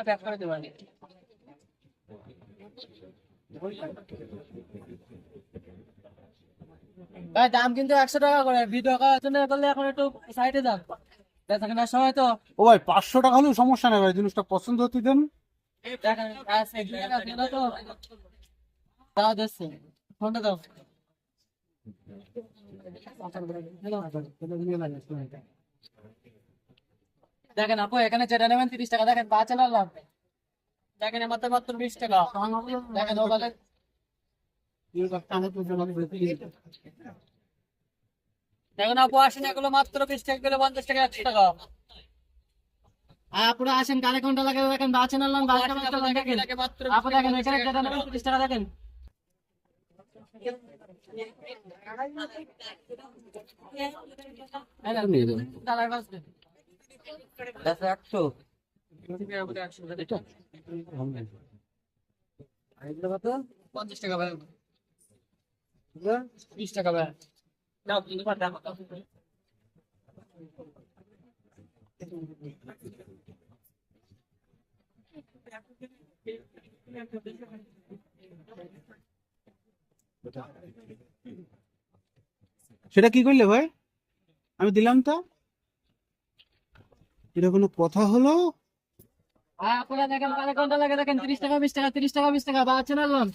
Back করে দেবো আগে। ভাই দাম কিন্তু 100 টাকা করে, ভিডিও করার জন্য করলে এখন একটু সাইডে যান, দেখেন না সময় তো। ও ভাই 500 টাকা হলেও সমস্যা নেই ভাই, জিনিসটা পছন্দ হতে দেন। দেখেন তো দাও দিচ্ছে, ফোনটা দাও। দেখেন আপু এখানে যেটা নেবেন 30 টাকা, দেখেন 5 লাভ, দেখেন মাত্র মাত্র 20 টাকা। দেখেন ও বলে দেখেন আপু আসেন, এগুলো মাত্র 20 টাকা, এগুলো 50 টাকা, 100 টাকা। আপনারা আসেন, কারে কোনটা লাগে দেখেন, বাঁচেন আনলাম দেখেন আপু, দেখেন এখানে যেটা নেবেন 30 টাকা, দেখেন কালার বাঁচবে 100 50 টাকা ভাই, 20 টাকা ভাই। নাও কিন্তু দাম সেটা কি করলে ভাই? আমি দিলাম তো, এটা কোনো কথা হলো? আপনারা দেখেন কারে কোনটা লাগে, দেখেন 30 টাকা 20 টাকা, 30 টাকা 20 টাকা, বাঁচেন আনলাম।